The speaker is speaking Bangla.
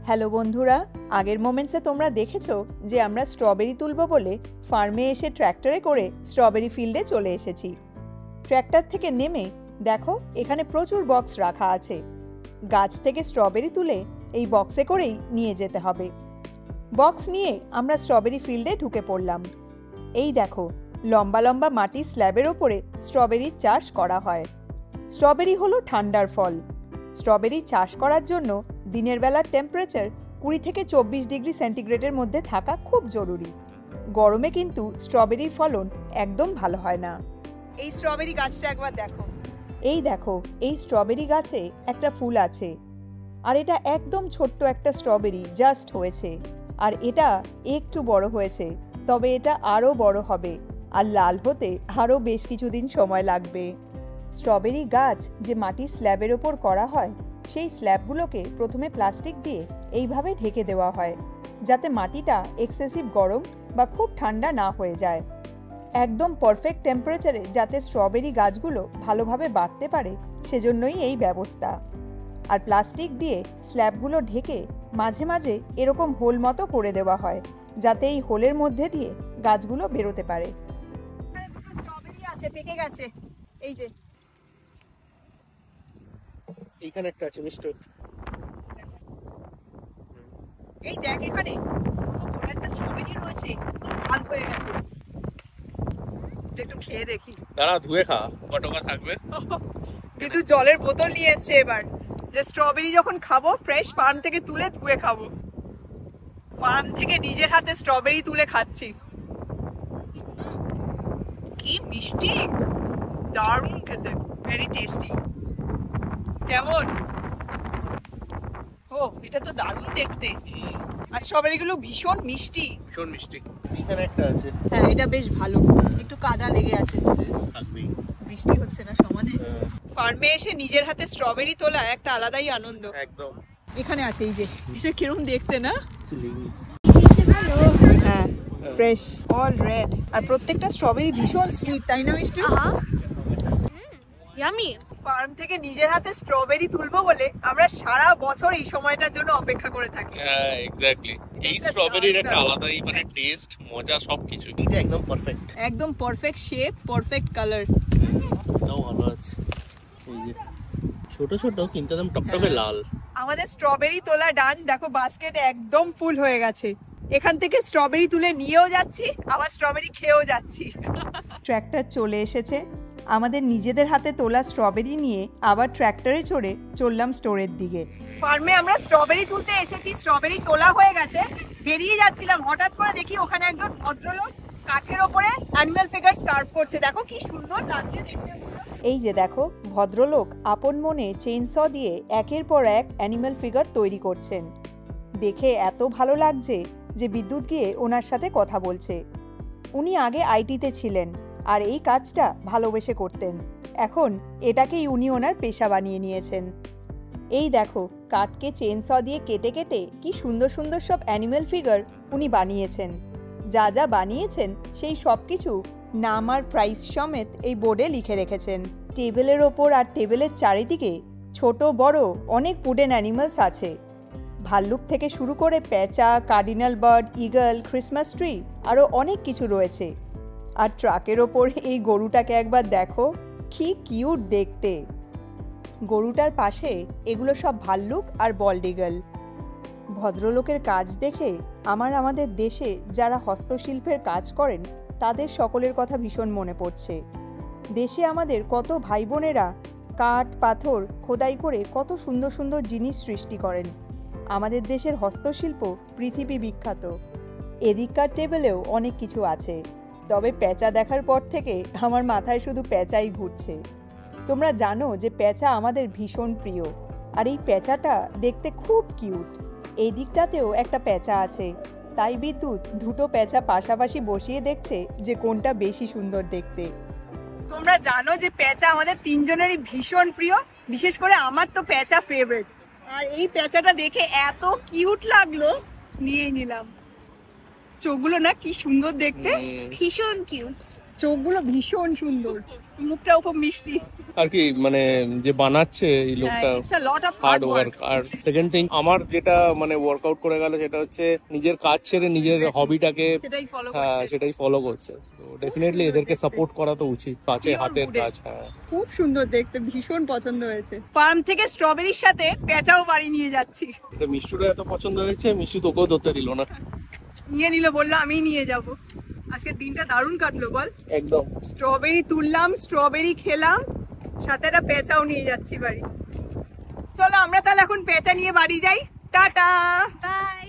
হ্যালো বন্ধুরা, আগের মোমেন্টসে তোমরা দেখেছো যে আমরা স্ট্রবেরি তুলবো বলে ফার্মে এসে ট্র্যাক্টরে করে স্ট্রবেরি ফিল্ডে চলে এসেছি। ট্র্যাক্টর থেকে নেমে দেখো এখানে প্রচুর বক্স রাখা আছে। গাছ থেকে স্ট্রবেরি তুলে এই বক্সে করেই নিয়ে যেতে হবে। বক্স নিয়ে আমরা স্ট্রবেরি ফিল্ডে ঢুকে পড়লাম। এই দেখো লম্বা লম্বা মাটির স্ল্যাবের ওপরে স্ট্রবেরির চাষ করা হয়। স্ট্রবেরি হলো ঠান্ডার ফল। স্ট্রবেরি চাষ করার জন্য দিনের বেলার টেম্পারেচার 20 থেকে 24 ডিগ্রি সেন্টিগ্রেডের মধ্যে থাকা খুব জরুরি। গরমে কিন্তু স্ট্রবেরির ফলন একদম ভালো হয় না। এই স্ট্রবেরি গাছটা একবার দেখো। এই দেখো এই স্ট্রবেরি গাছে একটা ফুল আছে, আর এটা একদম ছোট্ট একটা স্ট্রবেরি জাস্ট হয়েছে, আর এটা একটু বড় হয়েছে, তবে এটা আরও বড় হবে আর লাল হতে আরও বেশ কিছুদিন সময় লাগবে। স্ট্রবেরি গাছ যে মাটির স্ল্যাবের ওপর করা হয়, সেই স্ল্যাবগুলোকে প্রথমে প্লাস্টিক দিয়ে এইভাবে ঢেকে দেওয়া হয়, যাতে মাটিটা এক্সেসিভ গরম বা খুব ঠান্ডা না হয়ে যায়। একদম পারফেক্ট টেম্পারেচারে যাতে স্ট্রবেরি গাছগুলো ভালোভাবে বাড়তে পারে, সেজন্যই এই ব্যবস্থা। আর প্লাস্টিক দিয়ে স্ল্যাবগুলো ঢেকে মাঝে মাঝে এরকম হোল মতো করে দেওয়া হয়, যাতে এই হোলের মধ্যে দিয়ে গাছগুলো বেরোতে পারে। স্ট্রবেরি আছে, পেকে গেছে। এই যে এইখানে একটা আছে মিষ্টি। এই দেখ এখানে একটা স্ট্রবেরি রয়েছে, ভালো হয়ে গেছে। একটু খেয়ে দেখি। দাঁড়া, ধুয়ে খা, কটকা থাকবে। কিন্তু জলের বোতল নিয়ে এসছে এবার, যে স্ট্রবেরি যখন খাবো ফ্রেশ ফার্ম থেকে তুলে ধুয়ে খাবো। ফার্ম থেকে নিজের হাতে স্ট্রবেরি তুলে খাচ্ছি। কি মিষ্টি, দারুণ খেতে, ভেরি টেস্টি। কেমন? ও, এটা তো দারুণ দেখতে। আর স্ট্রবেরি গুলো ভীষণ মিষ্টি। ভীষণ মিষ্টি। এখানে একটা আছে। হ্যাঁ, এটা বেশ ভালো। একটু কাদা লেগে আছে, থাকবেই, বৃষ্টি হচ্ছে না সমানে। ফার্মে এসে নিজের হাতে স্ট্রবেরি তোলা একটা আলাদাই আনন্দ। একদম। এখানে আছে এই যে, এটা কিরকম দেখতে না? হ্যাঁ, ফ্রেশ, অল রেড। আর প্রত্যেকটা স্ট্রবেরি ভীষণ সুইট, তাই না মিষ্টি? ইয়ামি। ফার্ম থেকে নিজের হাতে স্ট্রবেরি তুলবো বলে আমরা সারা বছর এই সময়টার জন্য অপেক্ষা করে থাকি। হ্যাঁ, এক্স্যাক্টলি। এই স্ট্রবেরির একটা আলাদাই মানে টেস্ট, মজা, সবকিছু। এটা একদম পারফেক্ট। একদম পারফেক্ট শেপ, পারফেক্ট কালার। এটাও ভালো আছে। এই যে ছোট ছোট কিন্তু একদম টকটকে লাল। আমাদের স্ট্রবেরি তোলা ডান। দেখো বাস্কেট একদম ফুল হয়ে গেছে। এখান থেকে স্ট্রবেরি তুলে নিয়েও যাচ্ছি, আবার স্ট্রবেরি খেয়েও যাচ্ছি। ট্র্যাক্টর চলে এসেছে। আমাদের নিজেদের হাতে তোলা স্ট্রবেরি নিয়ে আবার ট্র্যাক্টরে চড়ে চললাম স্টোরের দিকে। ফার্মে আমরা স্ট্রবেরি তুলতে এসেছি, স্ট্রবেরি তোলা হয়ে গেছে। বেরিয়ে যাচ্ছিলাম, হঠাৎ করে দেখি ওখানে একজন ভদ্রলোক কাঠের ওপরে অ্যানিমাল ফিগার কার্ভ করছে। দেখো কি সুন্দর লাগছে দেখতে। এই যে দেখো ভদ্রলোক আপন মনে চেইনস দিয়ে একের পর এক অ্যানিমাল ফিগার তৈরি করছেন। দেখে এত ভালো লাগছে যে বিদ্যুৎ গিয়ে ওনার সাথে কথা বলছে। উনি আগে আইটিতে ছিলেন আর এই কাজটা ভালোবেসে করতেন। এখন এটাকেই উনি ওনার পেশা বানিয়ে নিয়েছেন। এই দেখো কাঠকে চেইনস দিয়ে কেটে কেটে কি সুন্দর সুন্দর সব অ্যানিমাল ফিগার উনি বানিয়েছেন। যা যা বানিয়েছেন সেই সব কিছু নাম আর প্রাইস সমেত এই বোর্ডে লিখে রেখেছেন। টেবিলের ওপর আর টেবিলের চারিদিকে ছোট বড় অনেক উডেন অ্যানিমালস আছে। ভাল্লুক থেকে শুরু করে পেঁচা, cardinal bird, eagle, Christmas tree, আরও অনেক কিছু রয়েছে। আর ট্রাকের ওপর এই গরুটাকে একবার দেখো, কি কিউট দেখতে। গরুটার পাশে এগুলো সব ভাল্লুক আর বল্ড ঈগল। ভদ্রলোকের কাজ দেখে আমাদের দেশে যারা হস্তশিল্পের কাজ করেন তাদের সকলের কথা ভীষণ মনে পড়ছে। দেশে আমাদের কত ভাই বোনেরা কাঠ পাথর খোদাই করে কত সুন্দর সুন্দর জিনিস সৃষ্টি করেন। আমাদের দেশের হস্তশিল্প পৃথিবী বিখ্যাত। এদিককার টেবিলেও অনেক কিছু আছে, তবে পেঁচা দেখার পর থেকে আমার মাথায় শুধু পেঁচাই ঘুরছে। তোমরা জানো যে পেঁচা আমাদের ভীষণ প্রিয়, আর এই পেঁচাটা দেখতে খুব কিউট। এই দিকটাতেও একটা পেঁচা আছে, তাই বিদ্যুৎ দুটো পেঁচা পাশাপাশি বসিয়ে দেখছে যে কোনটা বেশি সুন্দর দেখতে। তোমরা জানো যে পেঁচা আমাদের তিনজনেরই ভীষণ প্রিয়, বিশেষ করে আমার তো পেঁচা ফেভারিট। আর এই পেঁচাটা দেখে এত কিউট লাগলো, নিয়ে নিলাম। চোখগুলো না কি সুন্দর দেখতে, ভীষণ কিউট। চোখগুলো ভীষণ সুন্দর, মুখটাও খুব মিষ্টি। আর কি মানে যে বানাচ্ছে এই লোকটা it's a lot of hard work. আর সেকেন্ড থিং আমার যেটা মানে ওয়ার্কআউট করে গেল সেটা হচ্ছে নিজের কাজ ছেড়ে নিজের হবিটাকে সেটাই ফলো হ্যাঁ করছে। সেটাই ফলো করছে। তো ডেফিনেটলি এদেরকে সাপোর্ট করা তো উচিত, কাছে Pure হাতের wood-এ। কাজ। হ্যাঁ খুব সুন্দর দেখতে, ভীষণ পছন্দ হয়েছে। ফার্ম থেকে স্ট্রবেরির সাথে পেঁচাও বাড়ি নিয়ে যাচ্ছি। এটা মিষ্টুরা এত পছন্দ হয়েছে, মিষ্টু তোকেও ধরতে দিল না। নিয়ে নিল, বললো আমি নিয়ে যাব। আজকে দিনটা দারুণ কাটলো বল। একদম। স্ট্রবেরি তুললাম, স্ট্রবেরি খেলাম, সাথে একটা পেঁচাও নিয়ে যাচ্ছি বাড়ি। চলো আমরা তাহলে এখন পেঁচা নিয়ে বাড়ি যাই। Tata bye.